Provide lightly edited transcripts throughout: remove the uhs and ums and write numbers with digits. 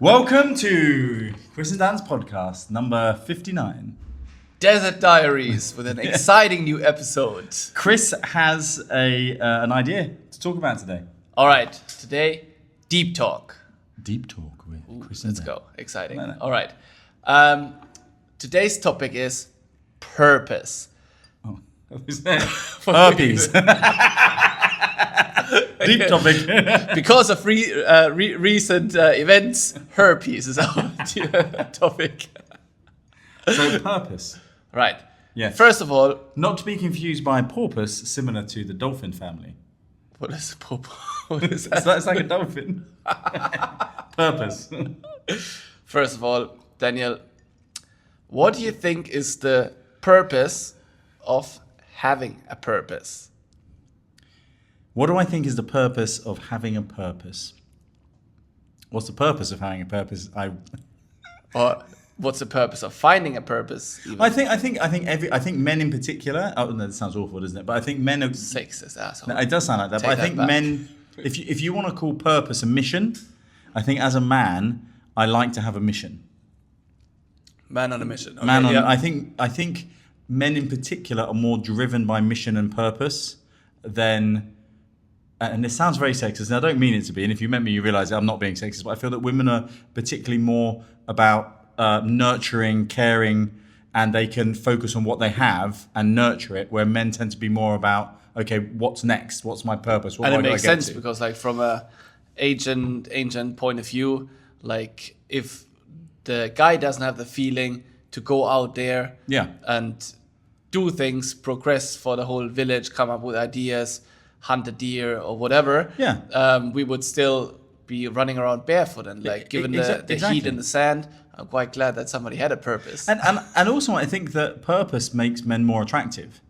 Welcome to Chris and Dan's podcast, number 59. Desert Diaries with an exciting new episode. Chris has an idea to talk about today. All right, today, deep talk. Deep talk with Chris Let's and Dan. go. Exciting. No. All right. Today's topic is purpose. Oh, herpes. Deep topic. Because of recent events, herpes is our topic. So purpose. Right. Yes. First of all, Not to be confused by porpoise, similar to the dolphin family. what is what is that? It's like a dolphin. Purpose. First of all, Daniel, what do you think is the purpose of having a purpose? What do I think is the purpose of having a purpose? What's the purpose of having a purpose? Or what's the purpose of finding a purpose? Even? I think men in particular. Oh no, that sounds awful, doesn't it? But I think men are. Sexist asshole. No, it does sound like that. Take But I that think back. men. If you want to call purpose a mission, I think as a man, I like to have a mission. Man on a mission. Okay, Man on. yeah. I think men in particular are more driven by mission and purpose than. And this sounds very sexist, and I don't mean it to be. And if you met me, you realise that I'm not being sexist. But I feel that women are particularly more about nurturing, caring, and they can focus on what they have and nurture it. Where men tend to be more about, okay, what's next? What's my purpose? What And do it I makes get sense to? because, like, from a ancient point of view, like if the guy doesn't have the feeling to go out there, Yeah. and do things, progress for the whole village, come up with ideas, hunt a deer or whatever, we would still be running around barefoot. And like, given the exactly. heat in the sand, I'm quite glad that somebody had a purpose. And also, I think that purpose makes men more attractive.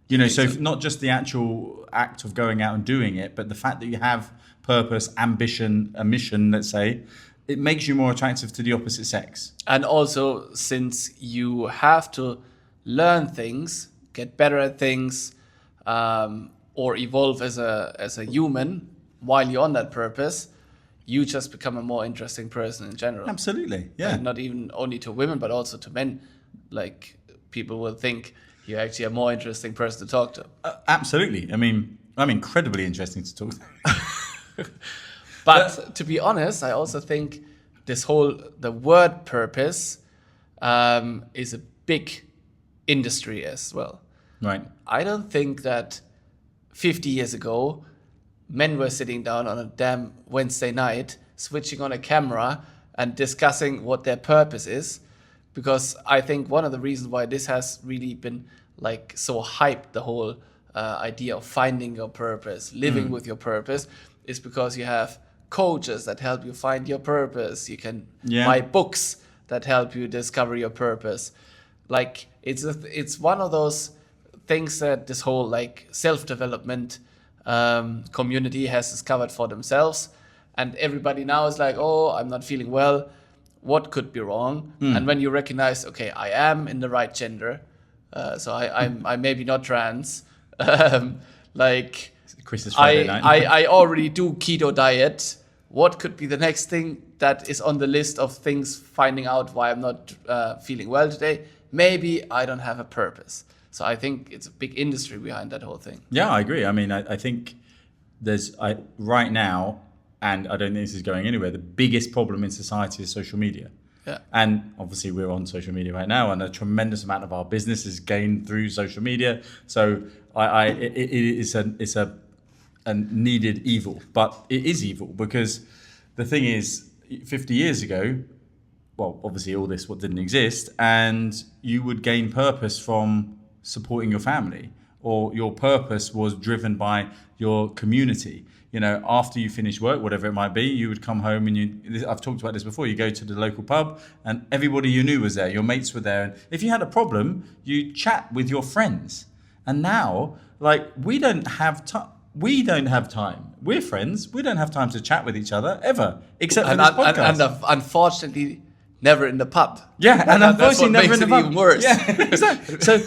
You know, so not just the actual act of going out and doing it, but the fact that you have purpose, ambition, a mission, let's say, it makes you more attractive to the opposite sex. And also, since you have to learn things, get better at things, or evolve as a human while you're on that purpose, you just become a more interesting person in general. Absolutely, yeah. And not even only to women, but also to men. Like, people will think you're actually a more interesting person to talk to. Absolutely. I mean, I'm incredibly interesting to talk to. But to be honest, I also think the word purpose is a big industry as well. Right. I don't think that 50 years ago, men were sitting down on a damn Wednesday night, switching on a camera and discussing what their purpose is. Because I think one of the reasons why this has really been like so hyped, the whole idea of finding your purpose, living with your purpose, is because you have coaches that help you find your purpose. You can buy books that help you discover your purpose. Like, it's one of those things that this whole like self-development community has discovered for themselves, and everybody now is like, oh, I'm not feeling well, what could be wrong? And when you recognize, okay, I am in the right gender, so I'm maybe not trans, like Chris's Friday night. I already do keto diet, what could be the next thing that is on the list of things, finding out why I'm not feeling well today? Maybe I don't have a purpose. So I think it's a big industry behind that whole thing. Yeah, I agree. I mean, I think right now, and I don't think this is going anywhere, the biggest problem in society is social media. Yeah. And obviously we're on social media right now, and a tremendous amount of our business is gained through social media. So it's a needed evil, but it is evil because the thing is, 50 years ago, well, obviously all this didn't exist, and you would gain purpose from supporting your family, or your purpose was driven by your community. You know, after you finish work, whatever it might be, you would come home and I've talked about this before, you go to the local pub and everybody you knew was there, your mates were there. And if you had a problem, you chat with your friends. And now, like, we don't have time. We're friends. We don't have time to chat with each other ever, except for this podcast. And unfortunately, never in the pub. Yeah, and that's what unfortunately never makes in the it pub. even worse. Yeah, exactly. So,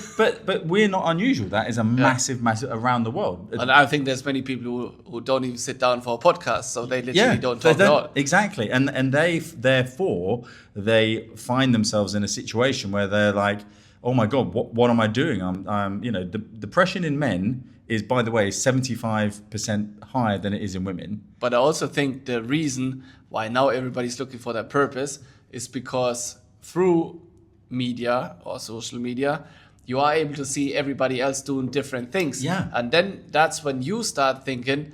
but we're not unusual. That is a massive around the world. And I think there's many people who don't even sit down for a podcast, so they literally don't they talk at all. Exactly, and they therefore they find themselves in a situation where they're like, oh my god, what am I doing? I'm you know, the depression in men is, by the way, 75% higher than it is in women. But I also think the reason why now everybody's looking for their purpose is because through media or social media, you are able to see everybody else doing different things. Yeah. And then that's when you start thinking,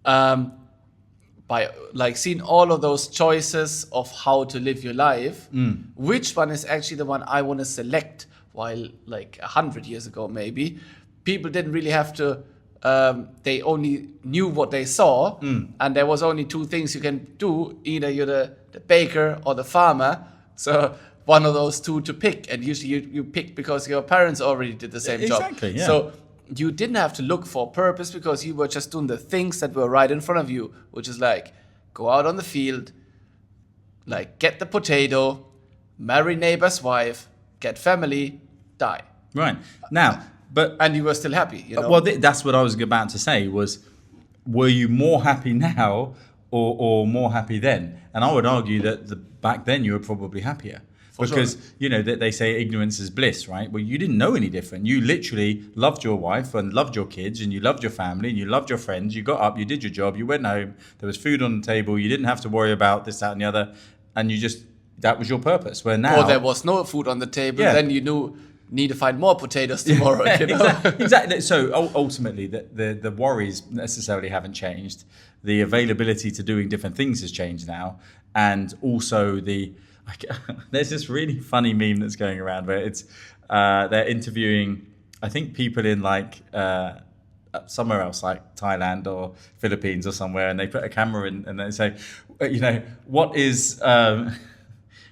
by like seeing all of those choices of how to live your life, which one is actually the one I want to select? While like 100 years ago, maybe, people didn't really have to, they only knew what they saw, and there was only two things you can do. Either you're the baker or the farmer. So one of those two to pick, and usually you pick because your parents already did the same job. Exactly, yeah. So you didn't have to look for purpose because you were just doing the things that were right in front of you, which is like go out on the field, like get the potato, marry neighbor's wife, get family, die. Right. Now, but And you were still happy, you know? well, that's what I was about to say was, were you more happy now or more happy then? And I would argue that back then you were probably happier. Because, you know, they say ignorance is bliss, right? Well, you didn't know any different. You literally loved your wife and loved your kids and you loved your family and you loved your friends. You got up, you did your job, you went home, there was food on the table, you didn't have to worry about this, that and the other. And you just, that was your purpose. Where now... Or there was no food on the table, then you knew... need to find more potatoes tomorrow. You know? Exactly. So ultimately, the worries necessarily haven't changed. The availability to doing different things has changed now, and also there's this really funny meme that's going around where it's they're interviewing, I think, people in like somewhere else, like Thailand or Philippines or somewhere, and they put a camera in and they say, you know, what is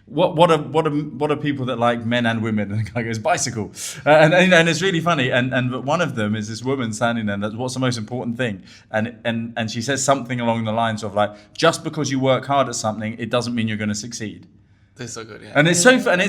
what are people that like men and women? And the guy goes, bicycle. And it's really funny. And one of them is this woman standing there, and that's what's the most important thing. And she says something along the lines of like, just because you work hard at something, it doesn't mean you're going to succeed. They're so good, yeah. And it's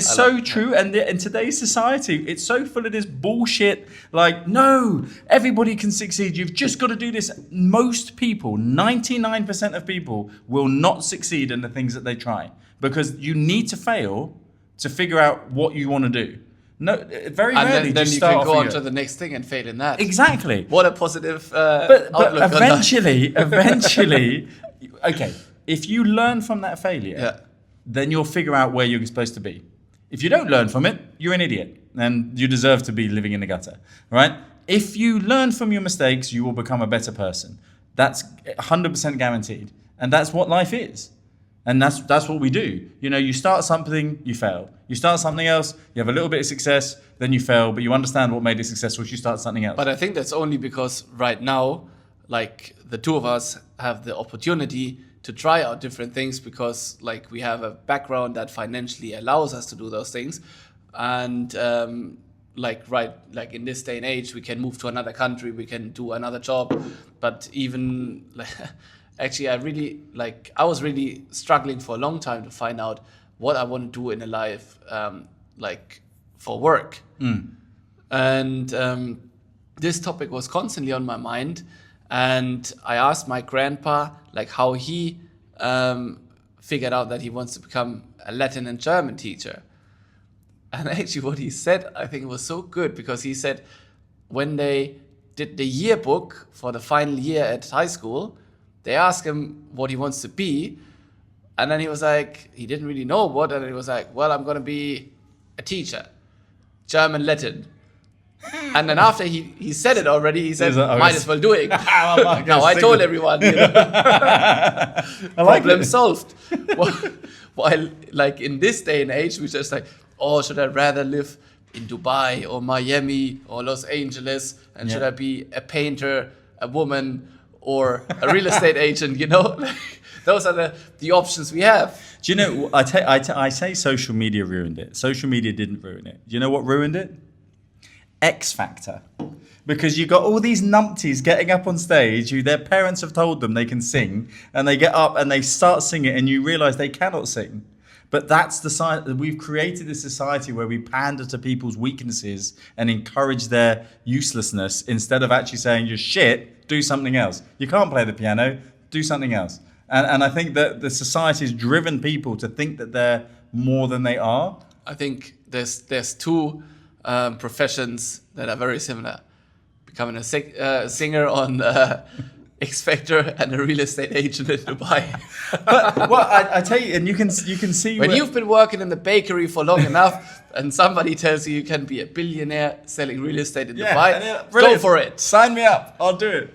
so true. And in today's society, it's so full of this bullshit. Like, no, everybody can succeed. You've just got to do this. Most people, 99% of people, will not succeed in the things that they try, because you need to fail to figure out what you want to do. No, very rarely. And then you you start can go off on and to the next thing and fail in that. Exactly. What a positive But outlook on that. eventually, okay, if you learn from that failure, then you'll figure out where you're supposed to be. If you don't learn from it, you're an idiot and you deserve to be living in the gutter, right? If you learn from your mistakes, you will become a better person. That's 100% guaranteed. And that's what life is. And that's what we do. You know, you start something, you fail. You start something else, you have a little bit of success, then you fail, but you understand what made it successful, so you start something else. But I think that's only because right now, like the two of us have the opportunity to try out different things, because like we have a background that financially allows us to do those things. And like in this day and age, we can move to another country, we can do another job. But even like, actually, I was really struggling for a long time to find out what I want to do in a life, like for work. And this topic was constantly on my mind. And I asked my grandpa, like, how he figured out that he wants to become a Latin and German teacher. And actually what he said, I think was so good, because he said when they did the yearbook for the final year at high school, they asked him what he wants to be. And then he was like, he didn't really know what. And he was like, well, I'm going to be a teacher, German, Latin. And then after he said it already, he said, might as well do it. Now I told everyone, you know. Problem solved. While like in this day and age, we're just like, oh, should I rather live in Dubai or Miami or Los Angeles? And should I be a painter, a woman, or a real estate agent, you know? Those are the options we have. Do you know, I say social media ruined it. Social media didn't ruin it. Do you know what ruined it? X Factor. Because you got all these numpties getting up on stage who their parents have told them they can sing, and they get up and they start singing, and you realise they cannot sing. But that's the side that we've created this society where we pander to people's weaknesses and encourage their uselessness instead of actually saying, you're shit, do something else. You can't play the piano, do something else. And I think that the society has driven people to think that they're more than they are. I think there's two professions that are very similar. Becoming a singer on X Factor and a real estate agent in Dubai. But well, I tell you, and you can see When you've been working in the bakery for long enough, and somebody tells you can be a billionaire selling real estate in Dubai, go for it. Sign me up. I'll do it.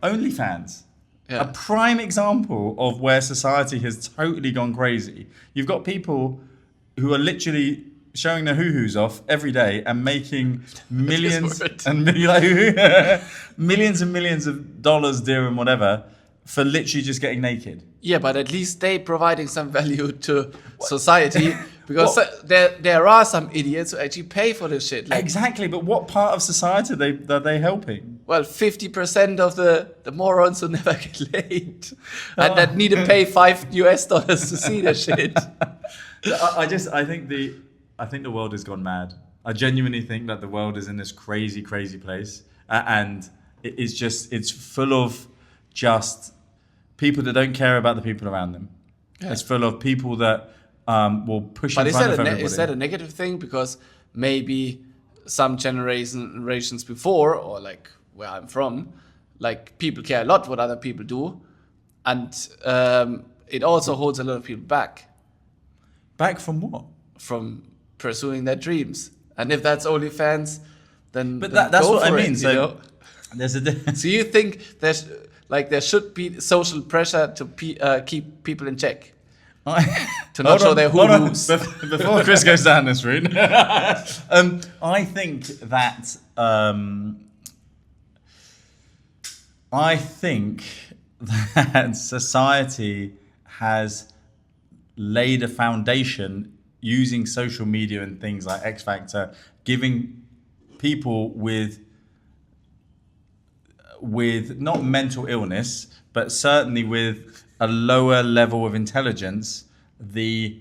OnlyFans. Yeah. A prime example of where society has totally gone crazy. You've got people who are literally showing their hoo-hoos off every day and making millions and millions and millions of dollars, dirham, whatever, for literally just getting naked. Yeah, but at least they providing some value to society, because there are some idiots who actually pay for this shit. Like, exactly, but what part of society are they helping? well, 50% of the morons who never get laid and that need to pay $5 to see the shit. I think the world has gone mad. I genuinely think that the world is in this crazy, crazy place, and it's full of just people that don't care about the people around them. Yeah. It's full of people that will push in front of everybody. Is that a negative thing? Because maybe some generations before, or like where I'm from, like people care a lot what other people do, and it also holds a lot of people back. Back from what? From pursuing their dreams. And if that's OnlyFans, then that's what I mean. So there's a so you think there should be social pressure to keep people in check, to not show their hoo-hoos. Before Chris goes down this route, I think that society has laid a foundation using social media and things like X Factor, giving people with not mental illness, but certainly with a lower level of intelligence, the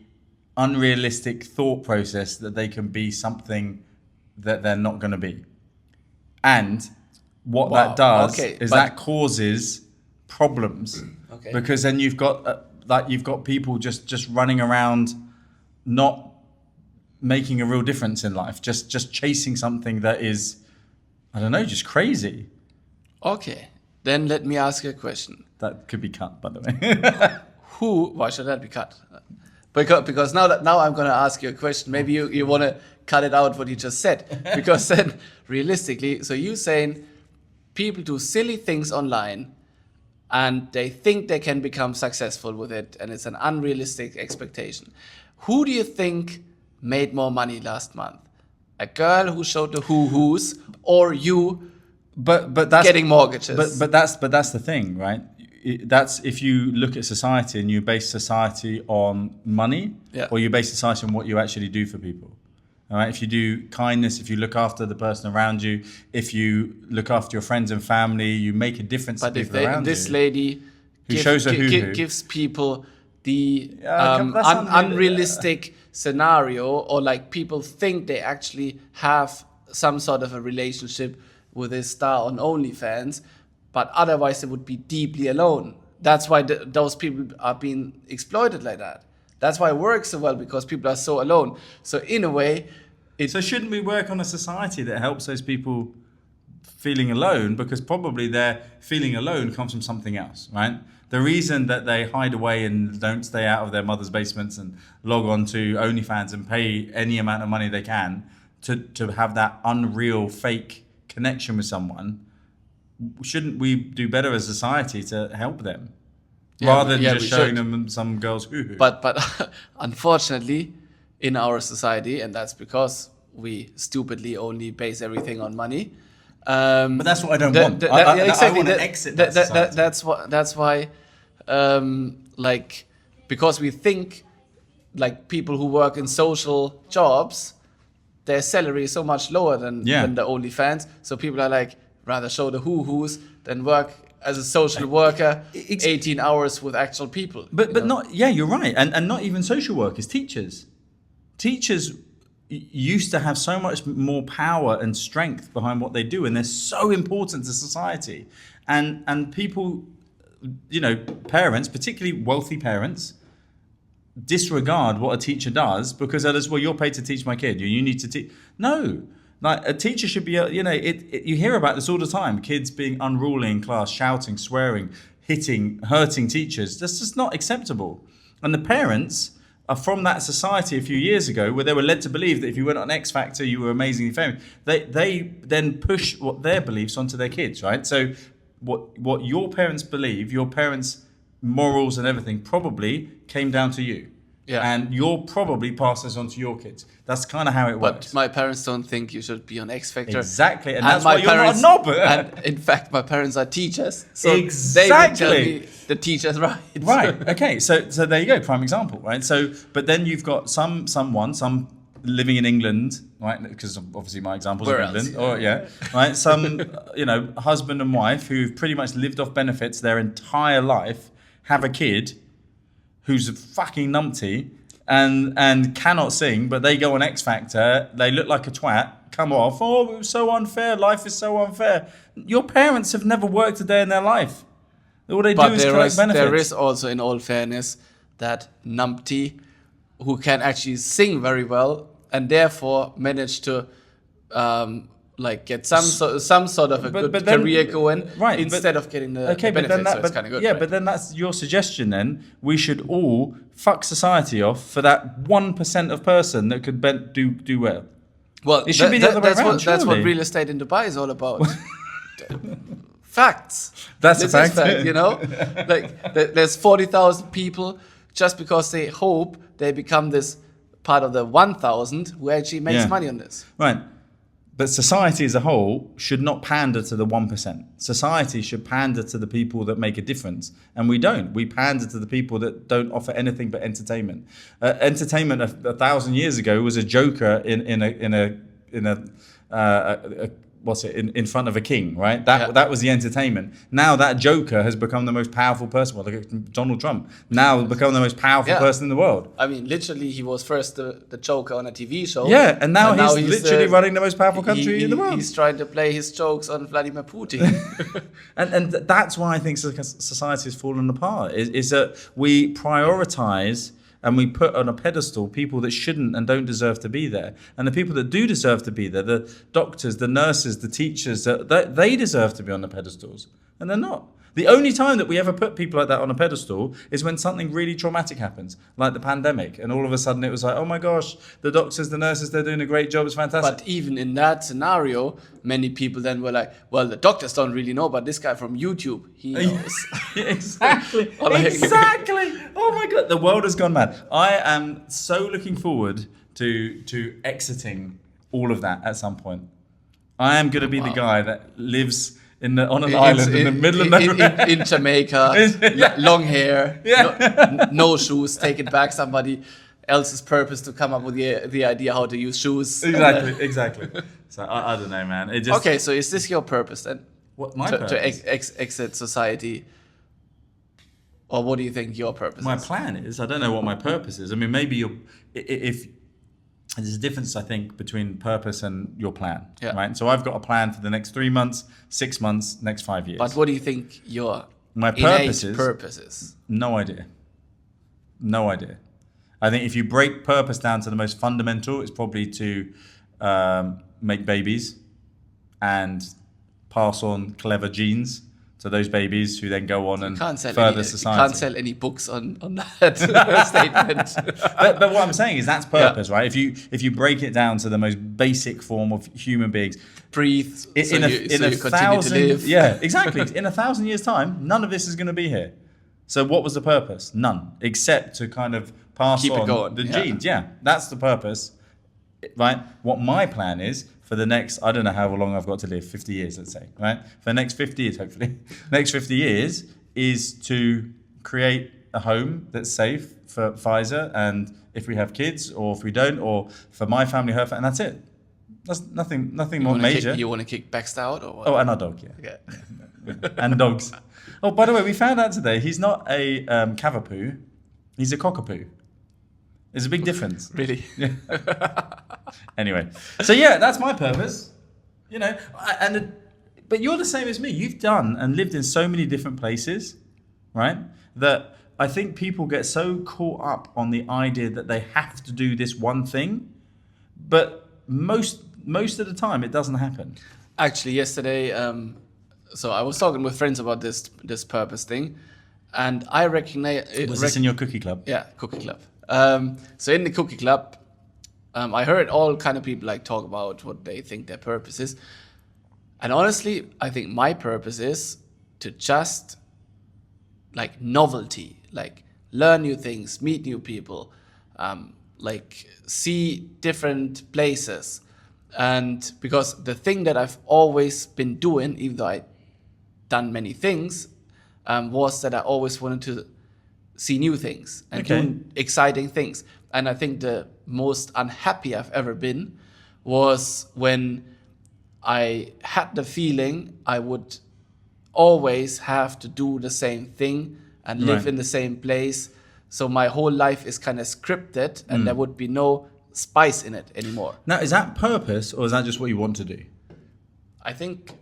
unrealistic thought process that they can be something that they're not going to be. And what that does is that causes problems. Okay. Because then you've got people just running around, not making a real difference in life, just chasing something that is, I don't know, just crazy. Okay, then let me ask you a question. That could be cut, by the way. Why should that be cut? Because now I'm going to ask you a question. Maybe you want to cut it out what you just said. Because then, realistically, so you saying people do silly things online and they think they can become successful with it, and it's an unrealistic expectation. Who do you think made more money last month? A girl who showed the hoo-hoos, or you but that's getting mortgages? But that's the thing, right? That's if you look at society and you base society on money, or you base society on what you actually do for people. All right, if you do kindness, if you look after the person around you, if you look after your friends and family, you make a difference to people around you. This lady gives people the unrealistic scenario, or like people think they actually have some sort of a relationship with this star on OnlyFans, but otherwise they would be deeply alone. That's why those people are being exploited like that. That's why it works so well, because people are so alone. So in a way, so shouldn't we work on a society that helps those people feeling alone? Because probably their feeling alone comes from something else, right? The reason that they hide away and don't stay out of their mother's basements and log on to OnlyFans and pay any amount of money they can to have that unreal fake connection with someone, shouldn't we do better as a society to help them? Rather than just showing them some girls hoo-hoo. But unfortunately, in our society, and that's because we stupidly only base everything on money. But that's what I don't want. I want to exit that society. That's why, like, because we think, like, people who work in social jobs, their salary is so much lower than the OnlyFans. So people are like, rather show the hoo-hoos than work as a social worker, Ex- 18 hours with actual people. But not, yeah, you're right. And not even social workers, teachers. Teachers used to have so much more power and strength behind what they do, and they're so important to society. And people, parents, particularly wealthy parents, disregard what a teacher does because others, well, you're paid to teach my kid. You need to teach. No. Like a teacher should be, you hear about this all the time. Kids being unruly in class, shouting, swearing, hitting, hurting teachers. That's just not acceptable. And the parents are from that society a few years ago where they were led to believe that if you went on X Factor, you were amazingly famous. They then push what their beliefs onto their kids, right? So what your parents believe, your parents' morals and everything probably came down to you. Yeah. And you'll probably pass this on to your kids. That's kind of how it works. But my parents don't think you should be on X Factor. Exactly. And that's why you're not a knob. And in fact, my parents are teachers. So Exactly. they would tell me the teacher's right. Right. Okay. So there you go. Prime example, right? So, but then you've got some living in England, right? Because obviously my example's Where of England. else? Or right? Some, husband and wife who've pretty much lived off benefits their entire life, have a kid who's a fucking numpty and cannot sing, but they go on X Factor, they look like a twat, come off, oh, it was so unfair, life is so unfair. Your parents have never worked a day in their life. All they do is collect benefits. There is also, in all fairness, that numpty who can actually sing very well and therefore manage to get some sort of a good career going, right, instead of getting the okay, benefits. So it's kind of good. Yeah, right? but then that's your suggestion. Then we should all fuck society off for that 1% of person that could do well. Well, it should be the other way around. That's what surely. real estate in Dubai is all about. Facts. That's this a fact. Is fact, there's 40,000 people just because they hope they become this part of the 1,000 who actually makes money on this. Right. But society as a whole should not pander to the 1%. Society should pander to the people that make a difference. And we don't. We pander to the people that don't offer anything but entertainment. Entertainment 1,000 years ago was a joker in front of a king, right? That was the entertainment. Now that joker has become the most powerful person. Well, look at Donald Trump. Now become the most powerful person in the world. I mean, literally, he was first the joker on a TV show. Yeah, and now he's literally running the most powerful country in the world. He's trying to play his jokes on Vladimir Putin. and that's why I think society has fallen apart. Is that we prioritize and we put on a pedestal people that shouldn't and don't deserve to be there. And the people that do deserve to be there, the doctors, the nurses, the teachers, they deserve to be on the pedestals. And they're not. The only time that we ever put people like that on a pedestal is when something really traumatic happens, like the pandemic. And all of a sudden it was like, oh my gosh, the doctors, the nurses, they're doing a great job. It's fantastic. But even in that scenario, many people then were like, well, the doctors don't really know, but this guy from YouTube, he knows. Exactly. Exactly. Oh my God. The world has gone mad. I am so looking forward to exiting all of that at some point. I am going to be the guy that lives on an island in the middle of nowhere. In Jamaica, long hair, no shoes, taking back somebody else's purpose to come up with the idea how to use shoes. Exactly. So I don't know, man. It just, okay, so is this your purpose then? What my purpose? To exit society? Or what do you think your purpose my is? My plan is, I don't know what my purpose is. I mean, maybe if there's a difference, I think, between purpose and your plan, right? So I've got a plan for the next 3 months, 6 months, next 5 years. But what do you think your purpose is? No idea. I think if you break purpose down to the most fundamental, it's probably to make babies and pass on clever genes to those babies who then go on and further society. You can't sell any books on that statement. but what I'm saying is that's purpose, right? If you break it down to the most basic form of human beings, breathe, in a thousand, to live. Yeah, exactly. In 1,000 years' time, none of this is going to be here. So what was the purpose? None, except to kind of pass on the genes. Yeah, that's the purpose, right? What my plan is for the next, I don't know how long I've got to live, 50 years, let's say, right? For the next 50 years, hopefully. Next 50 years is to create a home that's safe for Pfizer, and if we have kids, or if we don't, or for my family, her family, and that's it. That's nothing more major. You want to kick Baxter out, or what? Oh, and our dog, yeah. And dogs. Oh, by the way, we found out today he's not a cavapoo, he's a cockapoo. There's a big difference. Really? Yeah. Anyway, so yeah, that's my purpose. You know, but you're the same as me. You've done and lived in so many different places, right? That I think people get so caught up on the idea that they have to do this one thing, but most of the time it doesn't happen. Actually, yesterday, so I was talking with friends about this purpose thing, and I recognize. Was this in your cookie club? Yeah, cookie club. So in the cookie club, I heard all kind of people like talk about what they think their purpose is, and honestly, I think my purpose is to just like novelty, like learn new things, meet new people, like see different places, and because the thing that I've always been doing, even though I done many things, was that I always wanted to see new things and do exciting things. And I think the most unhappy I've ever been was when I had the feeling I would always have to do the same thing and live in the same place. So my whole life is kind of scripted and there would be no spice in it anymore. Now, is that purpose or is that just what you want to do? I think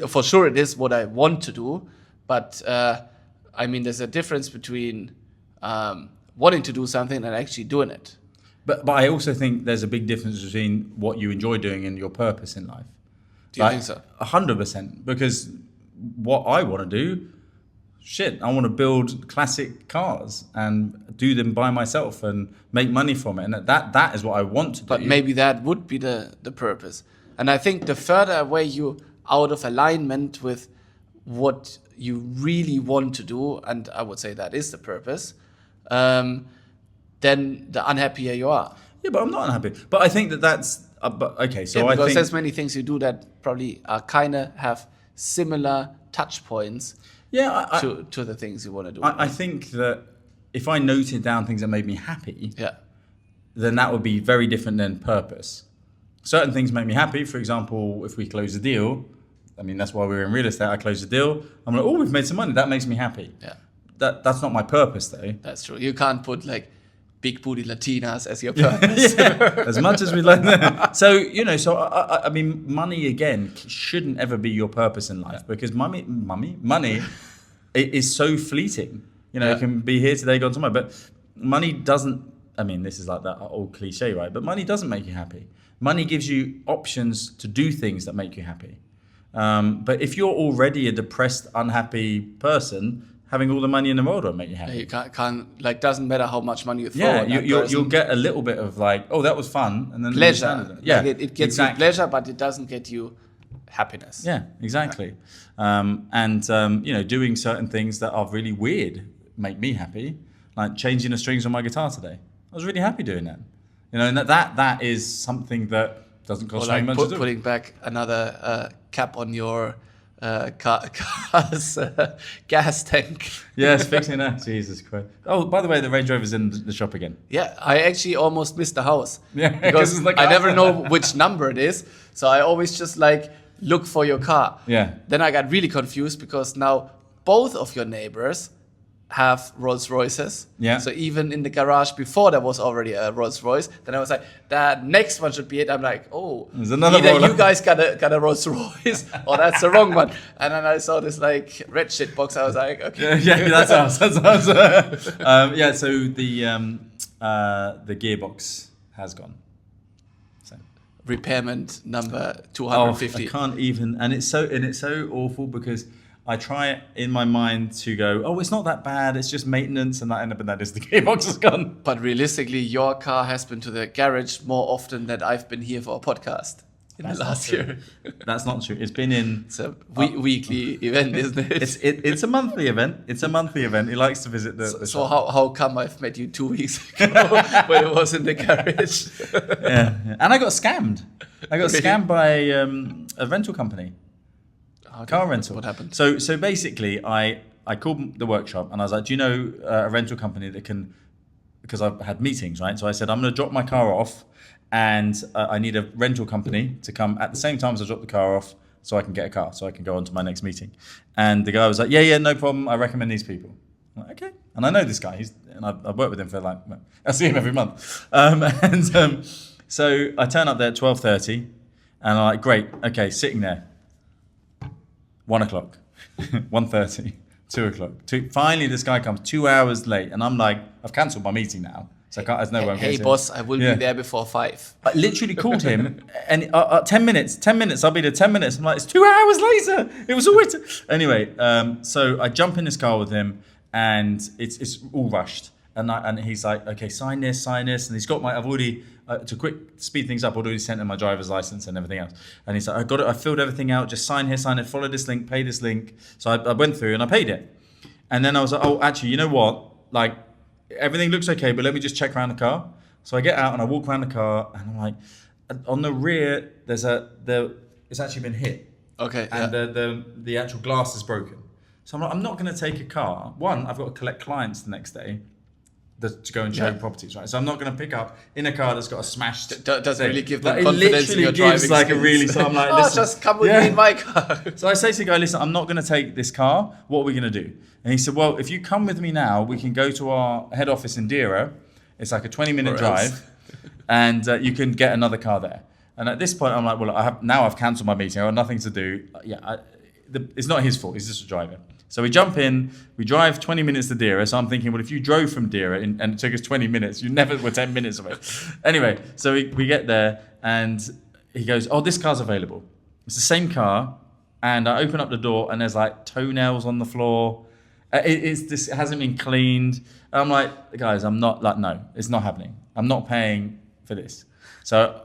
for sure it is what I want to do, but I mean, there's a difference between wanting to do something and actually doing it. But I also think there's a big difference between what you enjoy doing and your purpose in life. Do you think so? 100%. Because what I want to do, I want to build classic cars and do them by myself and make money from it. And that is what I want to do. But maybe that would be the purpose. And I think the further away you out of alignment with what you really want to do, and I would say that is the purpose, then the unhappier you are. Yeah, but I'm not unhappy. But I think that's... but okay, so I because think... there's many things you do that probably are kind of have similar touch points to the things you want to do. I think that if I noted down things that made me happy, then that would be very different than purpose. Certain things make me happy. For example, if we close a deal, I mean, that's why we're in real estate. I close a deal. I'm like, oh, we've made some money. That makes me happy. Yeah. That's not my purpose, though. That's true. You can't put like big booty Latinas as your purpose. As much as we like that. So, I mean, money, again, shouldn't ever be your purpose in life because money is so fleeting. It can be here today, gone tomorrow. But money doesn't, I mean, this is like that old cliche, right? But money doesn't make you happy. Money gives you options to do things that make you happy. But if you're already a depressed, unhappy person, having all the money in the world won't make you happy. You can't like, doesn't matter how much money you throw at that you'll get a little bit of like, oh, that was fun. And then pleasure. Yeah, like it gets you pleasure, but it doesn't get you happiness. Yeah, exactly. Doing certain things that are really weird make me happy. Like changing the strings on my guitar today. I was really happy doing that. And that is something that doesn't cost very much to do. Putting back another cap on your car's gas tank. Yes, fixing that. Jesus Christ. Oh, by the way, the Range Rover's in the shop again. Yeah, I actually almost missed the house. Yeah, because like, I never know which number it is. So I always just like look for your car. Yeah. Then I got really confused because now both of your neighbors have Rolls Royces. Yeah. So even in the garage before there was already a Rolls Royce. Then I was like, that next one should be it. I'm like, oh, there's another either roller. you guys got a Rolls Royce or that's the wrong one. And then I saw this like red shit box. I was like, okay. Yeah, that's us. That's us. So the gearbox has gone. So repairment number 250. I can't even, and it's so awful because I try in my mind to go, oh, it's not that bad. It's just maintenance, and that is the gearbox is gone. But realistically, your car has been to the garage more often than I've been here for a podcast in the last year. That's not true. It's been in. It's a weekly event, isn't it? It's a monthly event. It's a monthly event. He likes to visit the so shop. how come I've met you 2 weeks ago when it was in the garage? Yeah. And I got scammed. Scammed by a rental company. Car rental. What happened? So basically, I called the workshop and I was like, do you know a rental company that can, because I've had meetings, right? So I said, I'm going to drop my car off and I need a rental company to come at the same time as I drop the car off so I can get a car, so I can go on to my next meeting. And the guy was like, yeah, no problem. I recommend these people. I'm like, okay. And I know this guy. I've worked with him for I see him every month. So I turn up there at 12:30, and I'm like, great. Okay, sitting there. 1 o'clock, 1:30, 2 o'clock. Finally, this guy comes 2 hours late, and I'm like, I've cancelled my meeting now. So there's no way I'm Hey, getting boss, I will be there before 5. I literally called him, and 10 minutes, I'll be there 10 minutes. I'm like, it's 2 hours later. It was always... Anyway, so I jump in this car with him, and it's all rushed. And he's like, okay, sign this. And he's got I've already, to quick speed things up, I'd already sent him my driver's license and everything else. And he's like, I got it, I filled everything out, just sign here, follow this link, pay this link. So I went through and I paid it. And then I was like, oh, actually, you know what? Like, everything looks okay, but let me just check around the car. So I get out and I walk around the car, and I'm like, on the rear, it's actually been hit. Okay. And the actual glass is broken. So I'm like, I'm not going to take a car. One, I've got to collect clients the next day to go and show properties, right? So I'm not going to pick up in a car that's got a smashed. Doesn't really give them like, confidence in your driving gives like skills. a really. So I'm like, listen, just come with me in my car. So I say to the guy, listen, I'm not going to take this car. What are we going to do? And he said, well, if you come with me now, we can go to our head office in Dira. It's like a 20-minute drive, and you can get another car there. And at this point, I'm like, well, I've cancelled my meeting. I have nothing to do. It's not his fault. He's just a driver. So we jump in, we drive 20 minutes to Dira. So I'm thinking, well, if you drove from Dira and it took us 20 minutes, you never were 10 minutes away. Anyway, so we get there, and he goes, oh, this car's available. It's the same car. And I open up the door, and there's like toenails on the floor. It hasn't been cleaned. And I'm like, guys, I'm not like, no, it's not happening. I'm not paying for this. So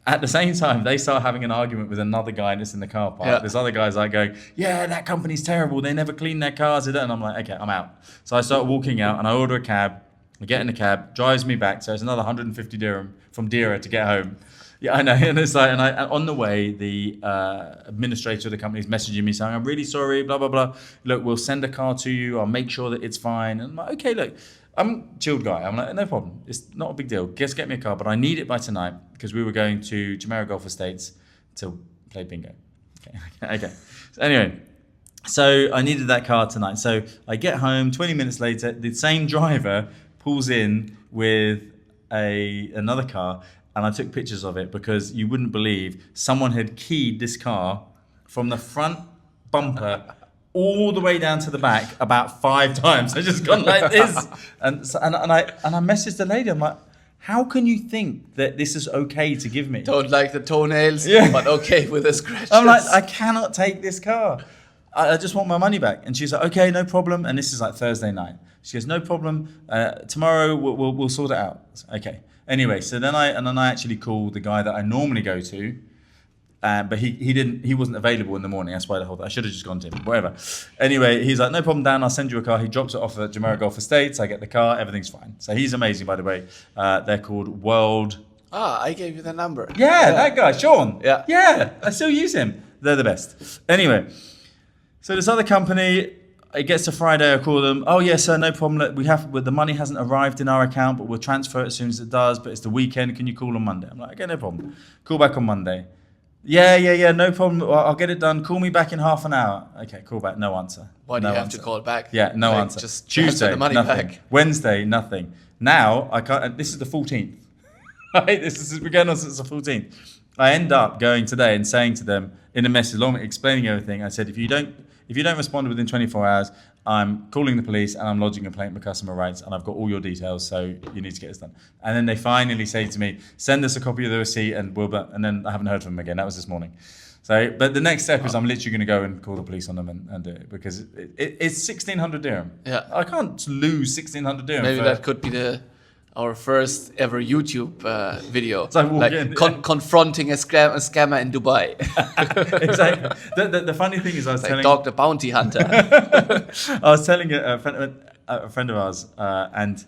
at the same time, they start having an argument with another guy that's in the car park. Yeah. This other guy's like going, yeah, that company's terrible. They never clean their cars. And I'm like, okay, I'm out. So I start walking out, and I order a cab. I get in the cab, drives me back. So it's another 150 dirham from Dira to get home. Yeah, I know. And it's like, and on the way, the administrator of the company is messaging me saying, I'm really sorry, blah, blah, blah. Look, we'll send a car to you. I'll make sure that it's fine. And I'm like, okay, look, I'm a chilled guy. I'm like, no problem. It's not a big deal. Just get me a car, but I need it by tonight, because we were going to Jumeirah Golf Estates to play bingo. Okay. So anyway, so I needed that car tonight. So I get home, 20 minutes later, the same driver pulls in with another car, and I took pictures of it, because you wouldn't believe someone had keyed this car from the front bumper all the way down to the back about 5 times. I just gone like this, and I messaged the lady. I'm like, how can you think that this is okay to give me? Don't like the toenails, but okay with the scratches. I'm like, I cannot take this car. I just want my money back. And she's like, okay, no problem. And this is like Thursday night. She goes, no problem. Tomorrow we'll sort it out. Okay. Anyway, so then I actually called the guy that I normally go to, but he wasn't available in the morning. That's why I should have just gone to him. Whatever. Anyway, he's like, no problem, Dan. I'll send you a car. He drops it off at Jumeirah Golf Estates. I get the car. Everything's fine. So he's amazing, by the way. They're called World. I gave you the number. Yeah, that guy, Sean. Yeah, I still use him. They're the best. Anyway, so this other company. It gets to Friday, I call them. Oh, yes, sir, no problem. Look, the money hasn't arrived in our account, but we'll transfer it as soon as it does. But it's the weekend. Can you call on Monday? I'm like, okay, no problem. Call back on Monday. Yeah, no problem. I'll get it done. Call me back in half an hour. Okay, call back. No answer. Why do you have to call back? Yeah, no answer. Just Tuesday, the money nothing. back. Wednesday, nothing. Now, I can't. This is the 14th. Right? We're going on since the 14th. I end up going today and saying to them in a message, explaining everything. I said, if you don't respond within 24 hours, I'm calling the police and I'm lodging a complaint with customer rights, and I've got all your details, so you need to get this done. And then they finally say to me, send us a copy of the receipt, and then I haven't heard from them again. That was this morning. So, but the next step is I'm literally going to go and call the police on them and do it, because it's 1,600 dirham. Yeah. I can't lose 1,600 dirham. Maybe that could be our first ever YouTube video, confronting a scammer in Dubai. Exactly. The funny thing is, I was telling Dog the Bounty Hunter. I was telling a friend of ours, and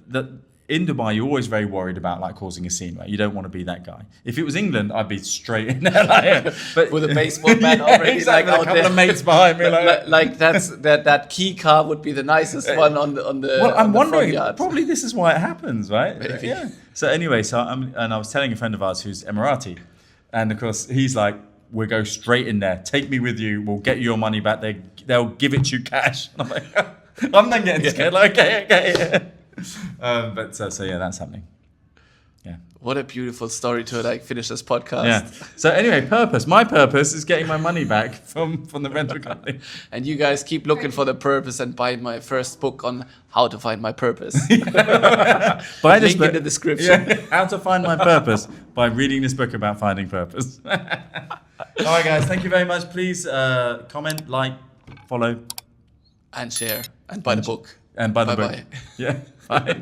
that in Dubai you're always very worried about like causing a scene, right? You don't want to be that guy. If it was England, I'd be straight in there, but with a baseball bat already, exactly, like a couple of mates behind me, that key car would be the nicest one on the. Well, I'm wondering. Front yard. Probably this is why it happens, right? Maybe. Yeah. So anyway, I was telling a friend of ours who's Emirati, and of course he's like, we'll go straight in there. Take me with you. We'll get you your money back. They'll give it to you cash. And I'm like, I'm then getting scared. Like, okay. So yeah, that's happening. Yeah. What a beautiful story to like finish this podcast. Yeah. So anyway, purpose. My purpose is getting my money back from the rental company. And you guys keep looking for the purpose and buy my first book on how to find my purpose. Buy this Link book in the description. Yeah. How to find my purpose by reading this book about finding purpose. All right, guys. Thank you very much. Please comment, like, follow, And share and buy the book. and buy the book. Bye-bye. Yeah. Bye.